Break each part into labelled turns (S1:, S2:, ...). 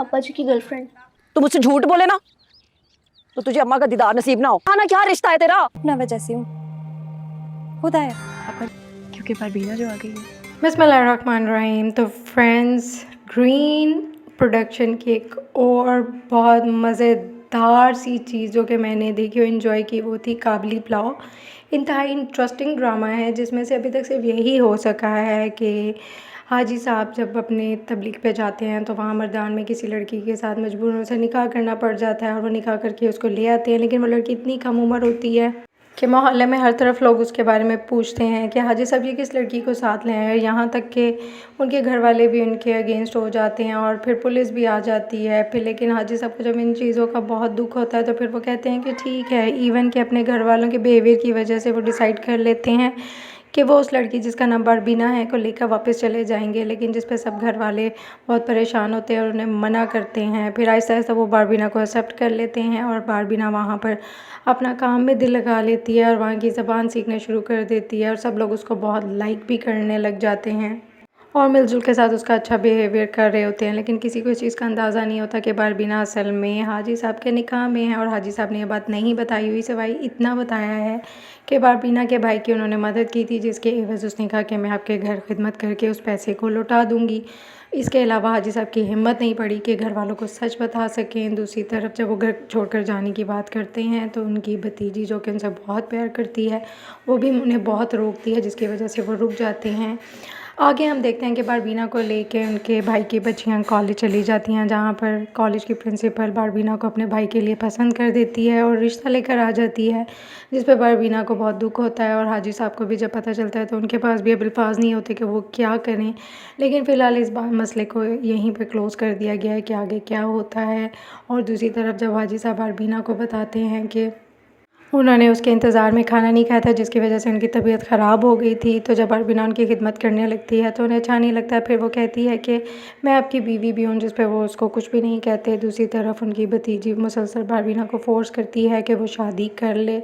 S1: अप्पा जी की गर्लफ्रेंड।
S2: तू मुझसे झूठ बोले ना तो तुझे अम्मा का दीदार नसीब ना हो। खाना क्या रिश्ता है तेरा?
S3: ना वजह से हूँ खुदा है
S1: क्योंकि परवीना जो आ गई है।
S4: बिस्मिल्लाहिर्रहमानिर्रहीम। तो फ्रेंड्स, ग्रीन प्रोडक्शन की एक और बहुत मज़ेदार सी चीज़ जो कि मैंने देखी और इन्जॉय की वो थी काबली पुलाव। इंतहाई इंटरेस्टिंग ड्रामा है जिसमें से अभी तक सिर्फ यही हो सका है कि हाजी साहब जब अपने तबलीग पे जाते हैं तो वहाँ मर्दान में किसी लड़की के साथ मजबूरन उसे निकाह करना पड़ जाता है और वो निकाह करके उसको ले आते हैं। लेकिन वो लड़की इतनी कम उम्र होती है कि मोहल्ले में हर तरफ लोग उसके बारे में पूछते हैं कि हाजी साहब ये किस लड़की को साथ ले आए। यहाँ तक कि उनके घर वाले भी उनके अगेंस्ट हो जाते हैं और फिर पुलिस भी आ जाती है। फिर लेकिन हाजी साहब को जब इन चीज़ों का बहुत दुख होता है तो फिर वो कहते हैं कि ठीक है, इवन कि अपने घर वालों के बिहेवियर की वजह से वो डिसाइड कर लेते हैं कि वो उस लड़की जिसका नाम बारबीना है को लेकर वापस चले जाएंगे। लेकिन जिस पे सब घर वाले बहुत परेशान होते हैं और उन्हें मना करते हैं। फिर आहिस्ता आहिस्ता वो बारबीना को एक्सेप्ट कर लेते हैं और बारबीना वहाँ पर अपना काम में दिल लगा लेती है और वहाँ की ज़बान सीखना शुरू कर देती है और सब लोग उसको बहुत लाइक भी करने लग जाते हैं और मिलजुल के साथ उसका अच्छा बिहेवियर कर रहे होते हैं। लेकिन किसी को इस चीज़ का अंदाज़ा नहीं होता कि बारबीना असल में हाजी साहब के निकाह में है और हाजी साहब ने ये बात नहीं बताई हुई, सिवाय इतना बताया है कि बारबीना के भाई की उन्होंने मदद की थी जिसके एवज़ उसने कहा कि मैं आपके घर खिदमत करके उस पैसे को लौटा दूँगी। इसके अलावा हाजी साहब की हिम्मत नहीं पड़ी कि घर वालों को सच बता सकें। दूसरी तरफ जब वो घर छोड़कर जाने की बात करते हैं तो उनकी भतीजी जो कि उनसे बहुत प्यार करती है वो भी उन्हें बहुत रोकती है जिसकी वजह से वो रुक जाते हैं। आगे हम देखते हैं कि बारबीना को लेके उनके भाई की बच्चियां कॉलेज चली जाती हैं जहाँ पर कॉलेज की प्रिंसिपल बारबीना को अपने भाई के लिए पसंद कर देती है और रिश्ता लेकर आ जाती है, जिस पर बारबीना को बहुत दुख होता है और हाजी साहब को भी जब पता चलता है तो उनके पास भी अब अल्फाज नहीं होते कि वो क्या करें। लेकिन फ़िलहाल इस बार मसले को यहीं पर क्लोज़ कर दिया गया है कि आगे क्या होता है। और दूसरी तरफ जब हाजी साहब बारबीना को बताते हैं कि उन्होंने उसके इंतज़ार में खाना नहीं खाया था जिसकी वजह से उनकी तबीयत ख़राब हो गई थी, तो जब बारबीना उनकी खिदमत करने लगती है तो उन्हें अच्छा नहीं लगता। फिर वो कहती है कि मैं आपकी बीवी भी हूँ, जिस पे वो उसको कुछ भी नहीं कहते। दूसरी तरफ उनकी भतीजी मुसलसल बारबीना को फ़ोर्स करती है कि वो शादी कर ले,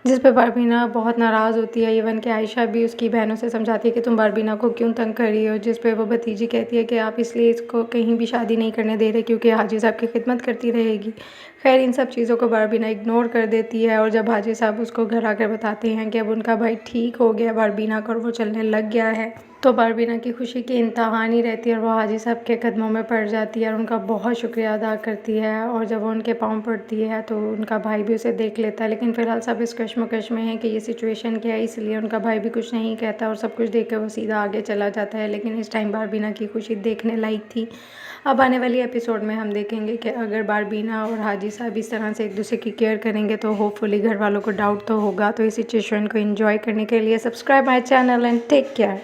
S4: जिस पे बारबीना बहुत नाराज़ होती है। इवन कि आयशा भी उसकी बहनों से समझाती है कि तुम बारबीना को क्यों तंग कर रही हो, जिस पे वो भतीजी कहती है कि आप इसलिए इसको कहीं भी शादी नहीं करने दे रहे क्योंकि हाजी साहब की खिदमत करती रहेगी। खैर इन सब चीज़ों को बारबीना इग्नोर कर देती है और जब हाजी साहब उसको घर आकर बताते हैं कि अब उनका भाई ठीक हो गया बारबीना का और वो चलने लग गया है, तो बारबीना की खुशी की इंतहा नहीं रहती और वो हाजी साहब के कदमों में पड़ जाती है और उनका बहुत शुक्रिया अदा करती है। और जब वो उनके पाँव पड़ती है तो उनका भाई भी उसे देख लेता है। लेकिन फ़िलहाल सब इस कश्मकश में है कि ये सिचुएशन क्या है, इसलिए उनका भाई भी कुछ नहीं कहता और सब कुछ देख कर वो सीधा आगे चला जाता है। लेकिन इस टाइम बारबीना की खुशी देखने लायक थी। अब आने वाली एपिसोड में हम देखेंगे कि अगर बारबीना और हाजी साहब इस तरह से एक दूसरे की केयर करेंगे तो होपफुली घर वालों को डाउट तो होगा। तो इस सिचुएशन को एंजॉय करने के लिए subscribe my channel and take care.